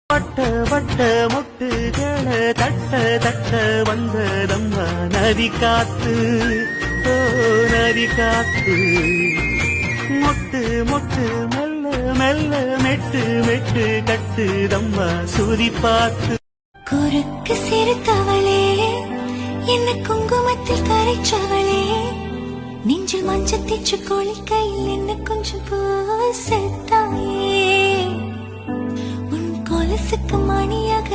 வட்ட வட்ட மொட்டுகள தட்ட தட்ட வந்ததம்மா நதி காத்து, ஓ நதி காத்து. மொட்டு மொட்டு மெல்ல மெல்ல மெட்டு மெட்டு கட்டுதம்மா சுதி பார்த்து. குறுக்கு சிறுத்தவளே, என்ன குங்குமத்தில் கரைச்சவளே, நெஞ்சில் மஞ்சள் தேச்சு குளிக்கையில் என்ன கொஞ்சம் பூசத்தாயே, உன் கொலுசுக்கு மணியாக